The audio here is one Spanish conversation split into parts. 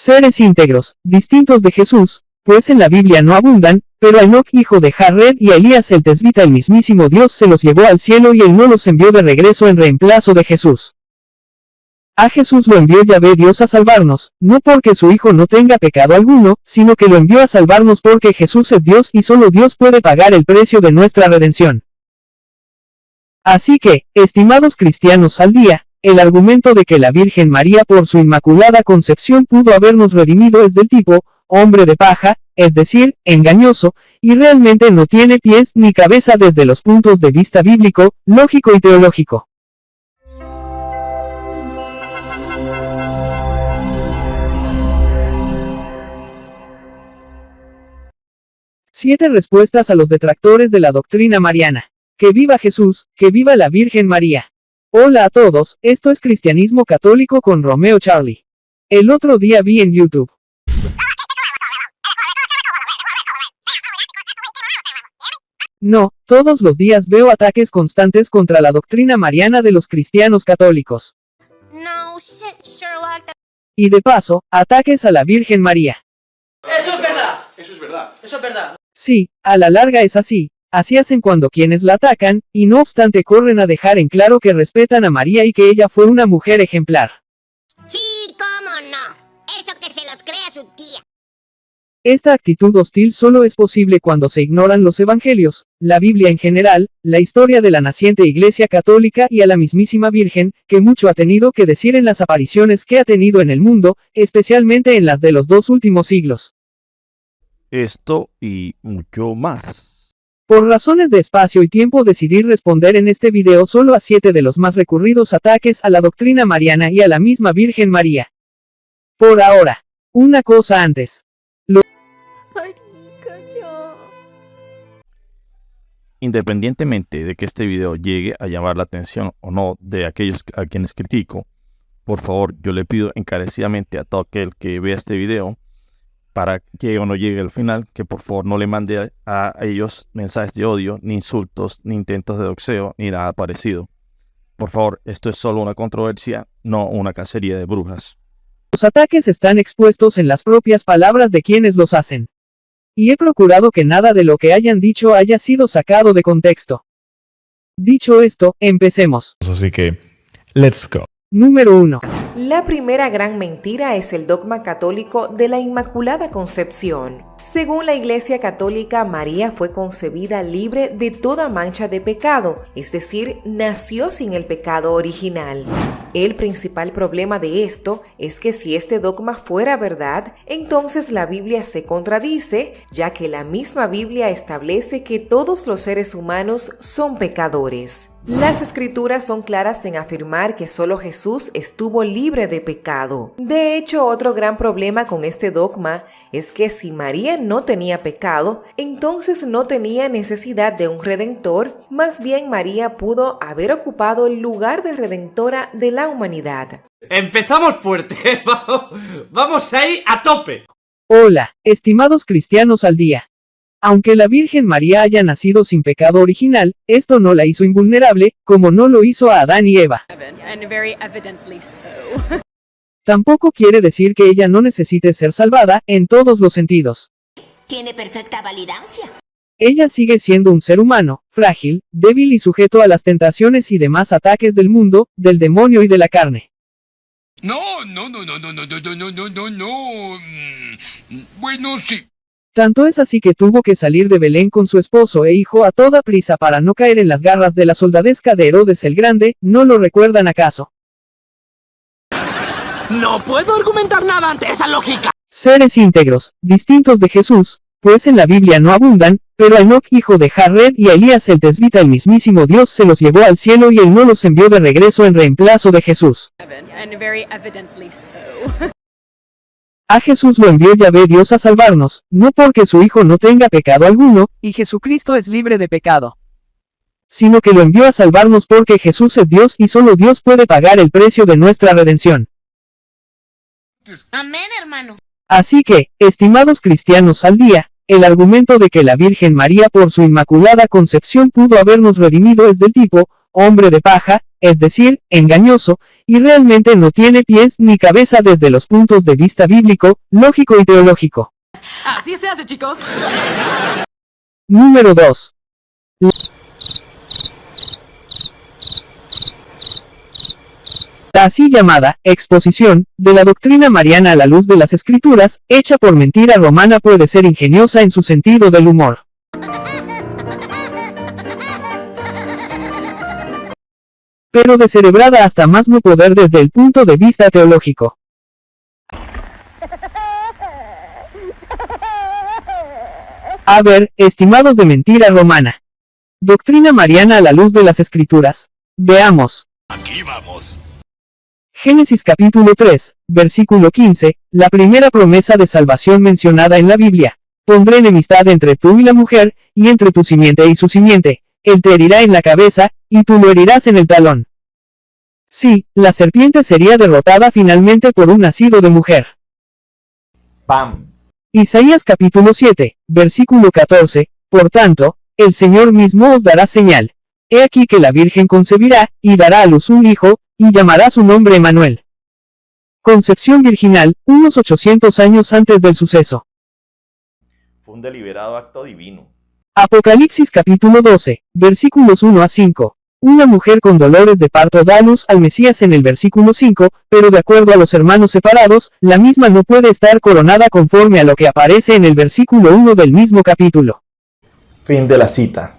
Seres íntegros, distintos de Jesús, pues en la Biblia no abundan, pero a Enoc hijo de Jared y a Elías el tesbita el mismísimo Dios se los llevó al cielo y él no los envió de regreso en reemplazo de Jesús. A Jesús lo envió Yahvé Dios a salvarnos, no porque su Hijo no tenga pecado alguno, sino que lo envió a salvarnos porque Jesús es Dios y solo Dios puede pagar el precio de nuestra redención. Así que, estimados cristianos al día, el argumento de que la Virgen María por su inmaculada concepción pudo habernos redimido es del tipo, hombre de paja, es decir, engañoso, y realmente no tiene pies ni cabeza desde los puntos de vista bíblico, lógico y teológico. Siete respuestas a los detractores de la doctrina mariana. ¡Que viva Jesús! ¡Que viva la Virgen María! Hola a todos, esto es Cristianismo Católico con Romeo Charlie. El otro día vi en YouTube. No, todos los días veo ataques constantes contra la doctrina mariana de los cristianos católicos. No shit, Sherlock. Y de paso, ataques a la Virgen María. Eso es verdad. Eso es verdad. Eso es verdad. Sí, a la larga es así. Así hacen cuando quienes la atacan, y no obstante corren a dejar en claro que respetan a María y que ella fue una mujer ejemplar. Sí, cómo no. Eso que se los crea su tía. Esta actitud hostil solo es posible cuando se ignoran los evangelios, la Biblia en general, la historia de la naciente Iglesia Católica y a la mismísima Virgen, que mucho ha tenido que decir en las apariciones que ha tenido en el mundo, especialmente en las de los 2 últimos siglos. Esto y mucho más. Por razones de espacio y tiempo decidí responder en este video solo a 7 de los más recurridos ataques a la doctrina mariana y a la misma Virgen María. Por ahora. Una cosa antes. Independientemente de que este video llegue a llamar la atención o no de aquellos a quienes critico, por favor yo le pido encarecidamente a todo aquel que vea este video, para que o no llegue al final, que por favor no le mande a ellos mensajes de odio, ni insultos, ni intentos de doxeo, ni nada parecido. Por favor, esto es solo una controversia, no una cacería de brujas. Los ataques están expuestos en las propias palabras de quienes los hacen. Y he procurado que nada de lo que hayan dicho haya sido sacado de contexto. Dicho esto, empecemos. Así que, let's go. Número 1. La primera gran mentira es el dogma católico de la Inmaculada Concepción. Según la Iglesia Católica, María fue concebida libre de toda mancha de pecado, es decir, nació sin el pecado original. El principal problema de esto es que si este dogma fuera verdad, entonces la Biblia se contradice, ya que la misma Biblia establece que todos los seres humanos son pecadores. Las escrituras son claras en afirmar que solo Jesús estuvo libre de pecado. De hecho, otro gran problema con este dogma es que si María no tenía pecado, entonces no tenía necesidad de un redentor, más bien María pudo haber ocupado el lugar de redentora de la humanidad. Empezamos fuerte. Vamos ahí a tope. Hola, estimados cristianos al día. Aunque la Virgen María haya nacido sin pecado original, esto no la hizo invulnerable, como no lo hizo a Adán y Eva. Tampoco quiere decir que ella no necesite ser salvada, en todos los sentidos. Tiene perfecta validancia. Ella sigue siendo un ser humano, frágil, débil y sujeto a las tentaciones y demás ataques del mundo, del demonio y de la carne. No. Bueno, sí. Tanto es así que tuvo que salir de Belén con su esposo e hijo a toda prisa para no caer en las garras de la soldadesca de Herodes el Grande, ¿no lo recuerdan acaso? No puedo argumentar nada ante esa lógica. Seres íntegros, distintos de Jesús, pues en la Biblia no abundan, pero a Enoc hijo de Jared y a Elías el tesbita el mismísimo Dios se los llevó al cielo y él no los envió de regreso en reemplazo de Jesús. A Jesús lo envió Yahvé Dios a salvarnos, no porque su Hijo no tenga pecado alguno, y Jesucristo es libre de pecado, sino que lo envió a salvarnos porque Jesús es Dios y solo Dios puede pagar el precio de nuestra redención. Amén, hermano. Así que, estimados cristianos al día, el argumento de que la Virgen María por su inmaculada concepción pudo habernos redimido es del tipo, hombre de paja, es decir, engañoso, y realmente no tiene pies ni cabeza desde los puntos de vista bíblico, lógico y teológico. Así se hace, chicos. Número 2. La así llamada exposición de la doctrina mariana a la luz de las escrituras, hecha por mentira romana, puede ser ingeniosa en su sentido del humor, pero descerebrada hasta más no poder desde el punto de vista teológico. A ver, estimados de mentira romana. Doctrina mariana a la luz de las escrituras. Veamos. Aquí vamos. Génesis capítulo 3, versículo 15, la primera promesa de salvación mencionada en la Biblia. Pondré enemistad entre tú y la mujer, y entre tu simiente y su simiente. Él te herirá en la cabeza, y tú lo herirás en el talón. Sí, la serpiente sería derrotada finalmente por un nacido de mujer. ¡Pam! Isaías capítulo 7, versículo 14, por tanto, el Señor mismo os dará señal. He aquí que la Virgen concebirá, y dará a luz un hijo, y llamará su nombre Emmanuel. Concepción virginal, unos 800 años antes del suceso. Fue un deliberado acto divino. Apocalipsis capítulo 12, versículos 1 a 5. Una mujer con dolores de parto da a luz al Mesías en el versículo 5, pero de acuerdo a los hermanos separados, la misma no puede estar coronada conforme a lo que aparece en el versículo 1 del mismo capítulo. Fin de la cita.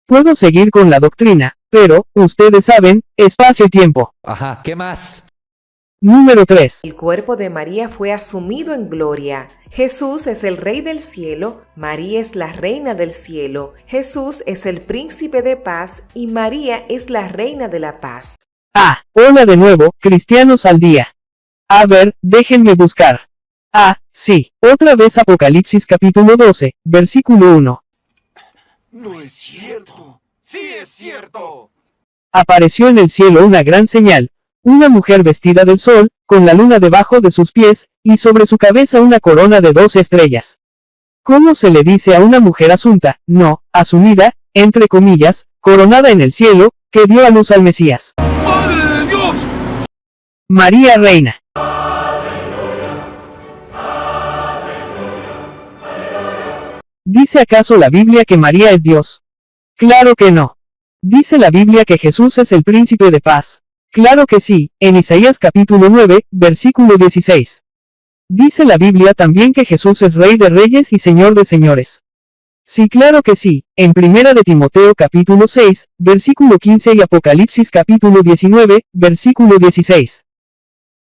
Puedo seguir con la doctrina, pero, ustedes saben, espacio y tiempo. Ajá, ¿qué más? Número 3. El cuerpo de María fue asumido en gloria. Jesús es el Rey del cielo, María es la Reina del cielo, Jesús es el Príncipe de paz y María es la Reina de la paz. Ah, hola de nuevo, cristianos al día. A ver, déjenme buscar. Ah, sí, otra vez Apocalipsis capítulo 12, versículo 1. No es cierto. Sí es cierto. Apareció en el cielo una gran señal, una mujer vestida del sol, con la luna debajo de sus pies, y sobre su cabeza una corona de 12 estrellas. ¿Cómo se le dice a una mujer asunta, no, asumida, entre comillas, coronada en el cielo, que dio a luz al Mesías? ¡Madre de Dios! María Reina. ¿Dice acaso la Biblia que María es Dios? Claro que no. ¿Dice la Biblia que Jesús es el príncipe de paz? Claro que sí, en Isaías capítulo 9, versículo 16. ¿Dice la Biblia también que Jesús es Rey de reyes y Señor de señores? Sí, claro que sí, en Primera de Timoteo capítulo 6, versículo 15 y Apocalipsis capítulo 19, versículo 16.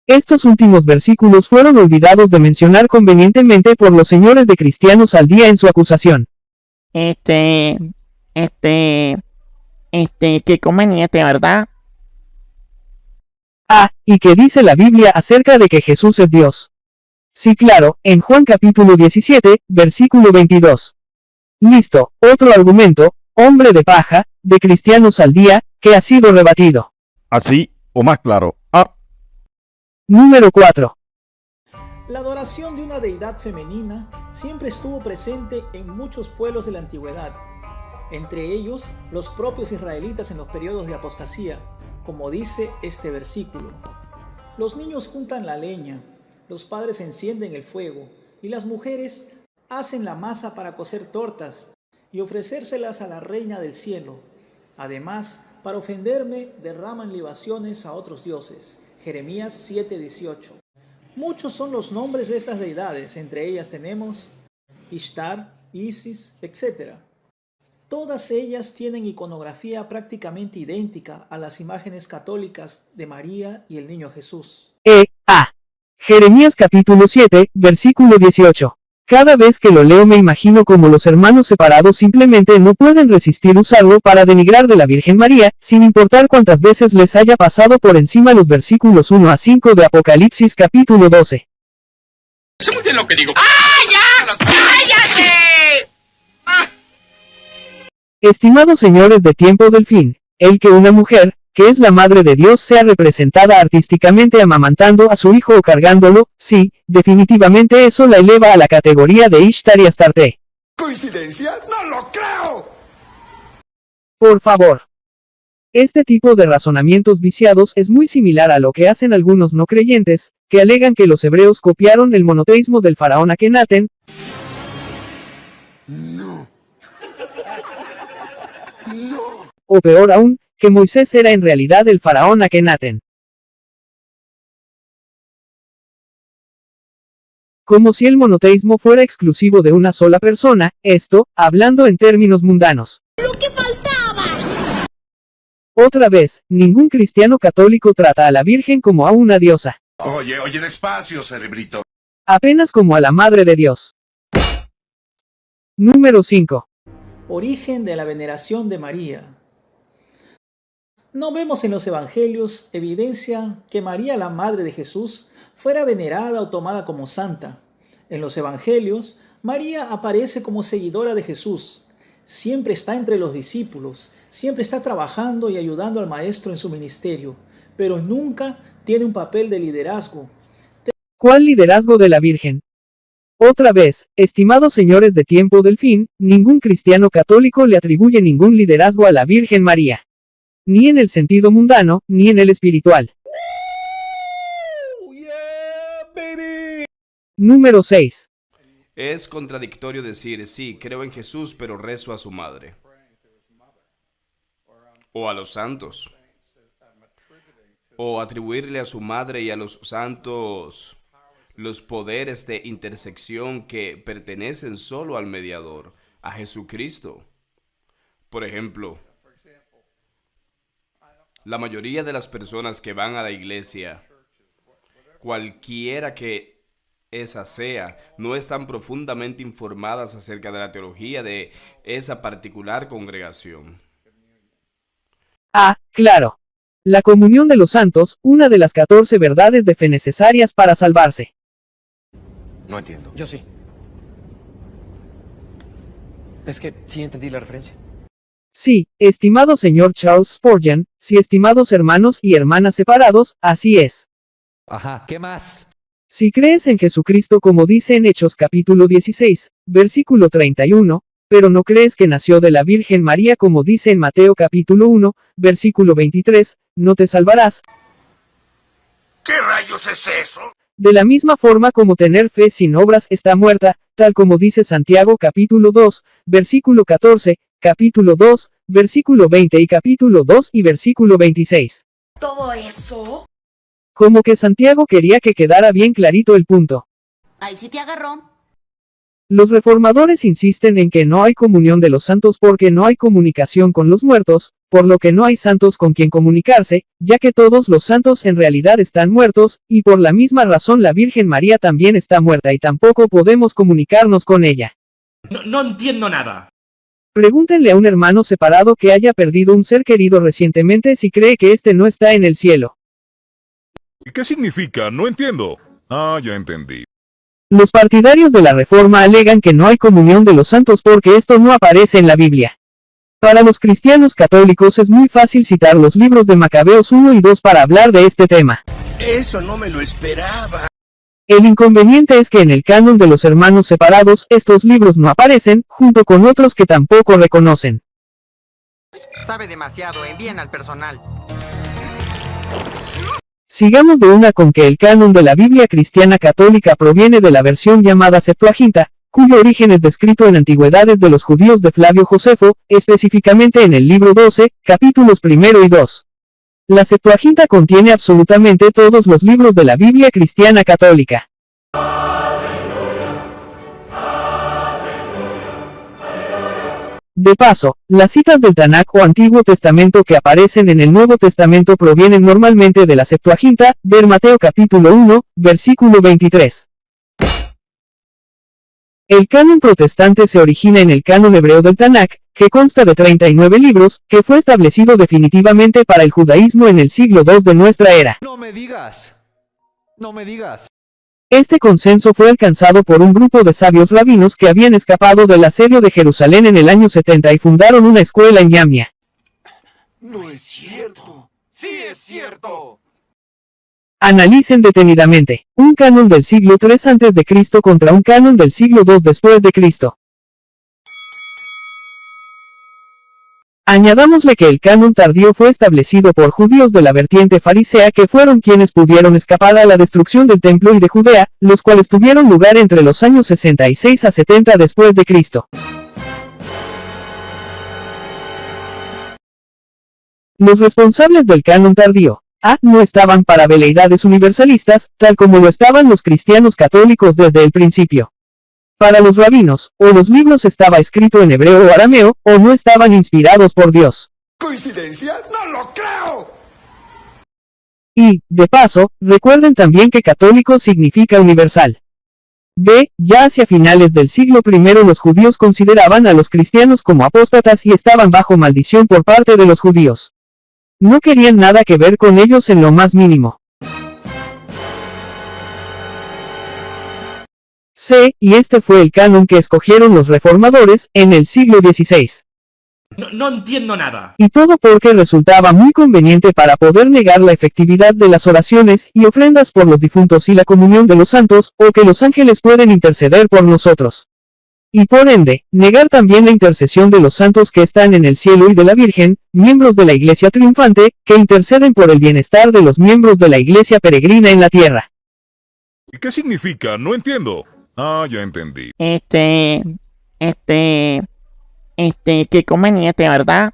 Estos últimos versículos fueron olvidados de mencionar convenientemente por los señores de Cristianos al día en su acusación. Qué conveniente, ¿verdad? Ah, ¿y qué dice la Biblia acerca de que Jesús es Dios? Sí, claro, en Juan capítulo 17, versículo 22. Listo, otro argumento, hombre de paja, de Cristianos al día, que ha sido rebatido. Así, o más claro. Ah. Número 4. La adoración de una deidad femenina siempre estuvo presente en muchos pueblos de la antigüedad, entre ellos los propios israelitas en los periodos de apostasía, como dice este versículo. Los niños juntan la leña, los padres encienden el fuego, y las mujeres hacen la masa para cocer tortas y ofrecérselas a la reina del cielo. Además, para ofenderme, derraman libaciones a otros dioses. Jeremías 7:18. Muchos son los nombres de estas deidades, entre ellas tenemos Ishtar, Isis, etc. Todas ellas tienen iconografía prácticamente idéntica a las imágenes católicas de María y el niño Jesús. Jeremías capítulo 7, versículo 18. Cada vez que lo leo me imagino como los hermanos separados simplemente no pueden resistir usarlo para denigrar de la Virgen María, sin importar cuántas veces les haya pasado por encima los versículos 1 a 5 de Apocalipsis capítulo 12. Sé muy bien lo que digo. Estimados señores de tiempo del fin, el que una mujer, que es la madre de Dios, sea representada artísticamente amamantando a su hijo o cargándolo, sí, definitivamente eso la eleva a la categoría de Ishtar y Astarte. ¿Coincidencia? ¡No lo creo! Por favor. Este tipo de razonamientos viciados es muy similar a lo que hacen algunos no creyentes, que alegan que los hebreos copiaron el monoteísmo del faraón Akenatón, o peor aún, que Moisés era en realidad el faraón Akenatón. Como si el monoteísmo fuera exclusivo de una sola persona, esto, hablando en términos mundanos. ¡Lo que faltaba! Otra vez, ningún cristiano católico trata a la Virgen como a una diosa. Oye, despacio, cerebrito. Apenas como a la Madre de Dios. Número 5. Origen de la veneración de María. No vemos en los evangelios evidencia que María, la Madre de Jesús, fuera venerada o tomada como santa. En los evangelios, María aparece como seguidora de Jesús. Siempre está entre los discípulos, siempre está trabajando y ayudando al Maestro en su ministerio, pero nunca tiene un papel de liderazgo. ¿Cuál liderazgo de la Virgen? Otra vez, estimados señores de tiempo del fin, ningún cristiano católico le atribuye ningún liderazgo a la Virgen María. Ni en el sentido mundano, ni en el espiritual. Número 6. Es contradictorio decir, sí, creo en Jesús, pero rezo a su madre. O a los santos. O atribuirle a su madre y a los santos los poderes de intersección que pertenecen solo al mediador, a Jesucristo. Por ejemplo, la mayoría de las personas que van a la iglesia, cualquiera que esa sea, no están profundamente informadas acerca de la teología de esa particular congregación. Ah, claro. La comunión de los santos, una de las 14 verdades de fe necesarias para salvarse. No entiendo. Yo sí. Es que sí entendí la referencia. Sí, estimado señor Charles Spurgeon, sí, estimados hermanos y hermanas separados, así es. Ajá, ¿qué más? Si crees en Jesucristo como dice en Hechos capítulo 16, versículo 31, pero no crees que nació de la Virgen María como dice en Mateo capítulo 1, versículo 23, no te salvarás. ¿Qué rayos es eso? De la misma forma como tener fe sin obras está muerta, tal como dice Santiago capítulo 2, versículo 14, capítulo 2, versículo 20 y capítulo 2 y versículo 26. ¿Todo eso? Como que Santiago quería que quedara bien clarito el punto. Ahí sí te agarró. Los reformadores insisten en que no hay comunión de los santos porque no hay comunicación con los muertos, por lo que no hay santos con quien comunicarse, ya que todos los santos en realidad están muertos, y por la misma razón la Virgen María también está muerta y tampoco podemos comunicarnos con ella. No entiendo nada. Pregúntenle a un hermano separado que haya perdido un ser querido recientemente si cree que éste no está en el cielo. ¿Y qué significa? No entiendo. Ah, ya entendí. Los partidarios de la Reforma alegan que no hay comunión de los santos porque esto no aparece en la Biblia. Para los cristianos católicos es muy fácil citar los libros de Macabeos 1 y 2 para hablar de este tema. Eso no me lo esperaba. El inconveniente es que en el canon de los hermanos separados estos libros no aparecen, junto con otros que tampoco reconocen. Sabe demasiado, envíen al personal. Sigamos de una con que el canon de la Biblia cristiana católica proviene de la versión llamada Septuaginta, cuyo origen es descrito en Antigüedades de los Judíos de Flavio Josefo, específicamente en el libro 12, capítulos 1 y 2. La Septuaginta contiene absolutamente todos los libros de la Biblia cristiana católica. De paso, las citas del Tanakh o Antiguo Testamento que aparecen en el Nuevo Testamento provienen normalmente de la Septuaginta, ver Mateo capítulo 1, versículo 23. El canon protestante se origina en el canon hebreo del Tanakh, que consta de 39 libros, que fue establecido definitivamente para el judaísmo en el siglo II de nuestra era. No me digas. No me digas. Este consenso fue alcanzado por un grupo de sabios rabinos que habían escapado del asedio de Jerusalén en el año 70 y fundaron una escuela en Yamnia. No es cierto. Sí es cierto. Analicen detenidamente, un canon del siglo III a.C. contra un canon del siglo II después de Cristo. Añadámosle que el canon tardío fue establecido por judíos de la vertiente farisea que fueron quienes pudieron escapar a la destrucción del templo y de Judea, los cuales tuvieron lugar entre los años 66 a 70 después de Cristo. Los responsables del canon tardío no estaban para veleidades universalistas, tal como lo estaban los cristianos católicos desde el principio. Para los rabinos, o los libros estaba escrito en hebreo o arameo, o no estaban inspirados por Dios. ¿Coincidencia? ¡No lo creo! Y, de paso, recuerden también que católico significa universal. Ya hacia finales del siglo I los judíos consideraban a los cristianos como apóstatas y estaban bajo maldición por parte de los judíos. No querían nada que ver con ellos en lo más mínimo. Y este fue el canon que escogieron los reformadores en el siglo XVI. No entiendo nada. Y todo porque resultaba muy conveniente para poder negar la efectividad de las oraciones y ofrendas por los difuntos y la comunión de los santos, o que los ángeles pueden interceder por nosotros. Y por ende, negar también la intercesión de los santos que están en el cielo y de la Virgen, miembros de la Iglesia triunfante, que interceden por el bienestar de los miembros de la Iglesia peregrina en la tierra. ¿Y qué significa? No entiendo. Ya entendí. Qué conveniente, ¿verdad?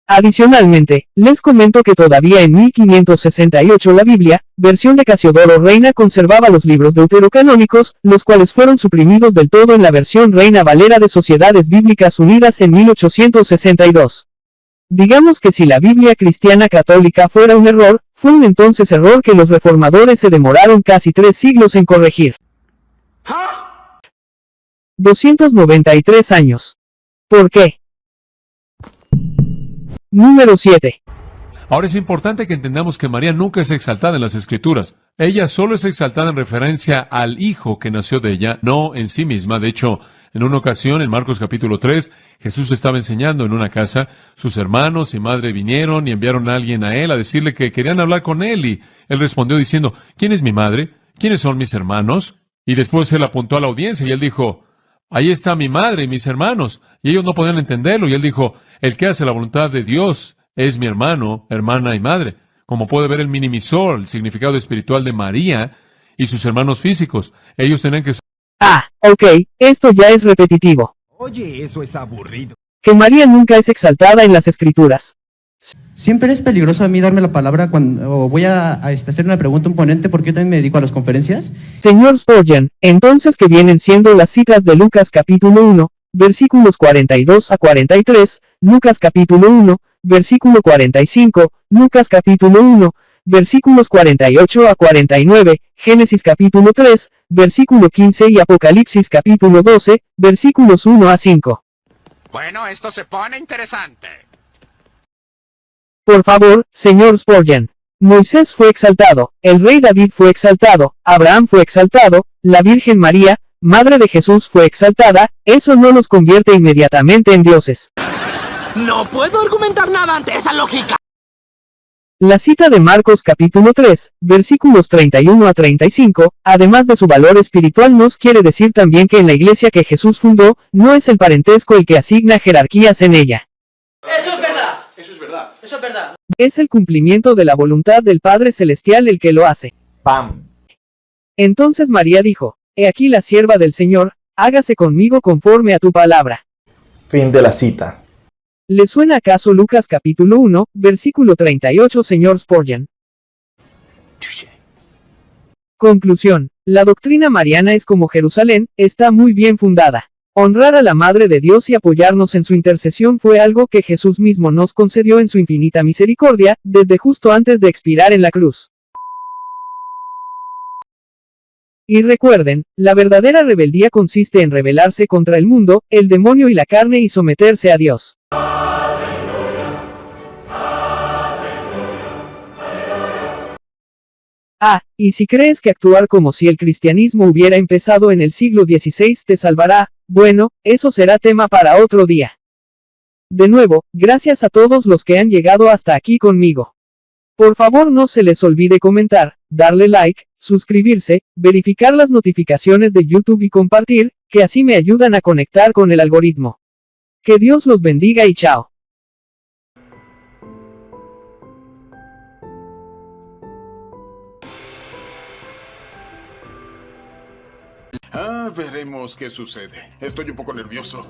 Adicionalmente, les comento que todavía en 1568 la Biblia, versión de Casiodoro Reina, conservaba los libros deuterocanónicos, los cuales fueron suprimidos del todo en la versión Reina Valera de Sociedades Bíblicas Unidas en 1862. Digamos que si la Biblia cristiana católica fuera un error, fue un entonces error que los reformadores se demoraron casi 3 siglos en corregir. 293 años. ¿Por qué? Número 7. Ahora es importante que entendamos que María nunca es exaltada en las Escrituras. Ella solo es exaltada en referencia al Hijo que nació de ella, no en sí misma. De hecho, en una ocasión, en Marcos capítulo 3, Jesús estaba enseñando en una casa. Sus hermanos y madre vinieron y enviaron a alguien a él a decirle que querían hablar con él. Y él respondió diciendo, ¿quién es mi madre? ¿Quiénes son mis hermanos? Y después él apuntó a la audiencia y él dijo, ahí está mi madre y mis hermanos. Y ellos no podían entenderlo. Y él dijo, el que hace la voluntad de Dios es mi hermano, hermana y madre. Como puede ver, él minimizó el significado espiritual de María y sus hermanos físicos. Ellos tenían que... Ok, esto ya es repetitivo. Oye, eso es aburrido. Que María nunca es exaltada en las Escrituras. Siempre es peligroso a mí darme la palabra cuando voy a hacer una pregunta a un ponente, porque yo también me dedico a las conferencias. Señor Spurgeon, entonces, ¿qué vienen siendo las citas de Lucas capítulo 1, versículos 42 a 43, Lucas capítulo 1, versículo 45, Lucas capítulo 1, versículos 48 a 49, Génesis capítulo 3, versículo 15 y Apocalipsis capítulo 12, versículos 1 a 5? Bueno, esto se pone interesante. Por favor, señor Spurgeon. Moisés fue exaltado, el rey David fue exaltado, Abraham fue exaltado, la Virgen María, madre de Jesús, fue exaltada. Eso no los convierte inmediatamente en dioses. No puedo argumentar nada ante esa lógica. La cita de Marcos capítulo 3, versículos 31 a 35, además de su valor espiritual, nos quiere decir también que en la iglesia que Jesús fundó, no es el parentesco el que asigna jerarquías en ella. Eso es verdad. Eso es verdad. Eso es verdad. Es el cumplimiento de la voluntad del Padre Celestial el que lo hace. ¡Pam! Entonces María dijo, he aquí la sierva del Señor, hágase conmigo conforme a tu palabra. Fin de la cita. ¿Le suena acaso Lucas capítulo 1, versículo 38, señor Spurgeon? Conclusión. La doctrina mariana es como Jerusalén, está muy bien fundada. Honrar a la Madre de Dios y apoyarnos en su intercesión fue algo que Jesús mismo nos concedió en su infinita misericordia, desde justo antes de expirar en la cruz. Y recuerden, la verdadera rebeldía consiste en rebelarse contra el mundo, el demonio y la carne y someterse a Dios. Y si crees que actuar como si el cristianismo hubiera empezado en el siglo XVI te salvará, bueno, eso será tema para otro día. De nuevo, gracias a todos los que han llegado hasta aquí conmigo. Por favor, no se les olvide comentar, darle like, suscribirse, verificar las notificaciones de YouTube y compartir, que así me ayudan a conectar con el algoritmo. Que Dios los bendiga y chao. Veremos qué sucede. Estoy un poco nervioso.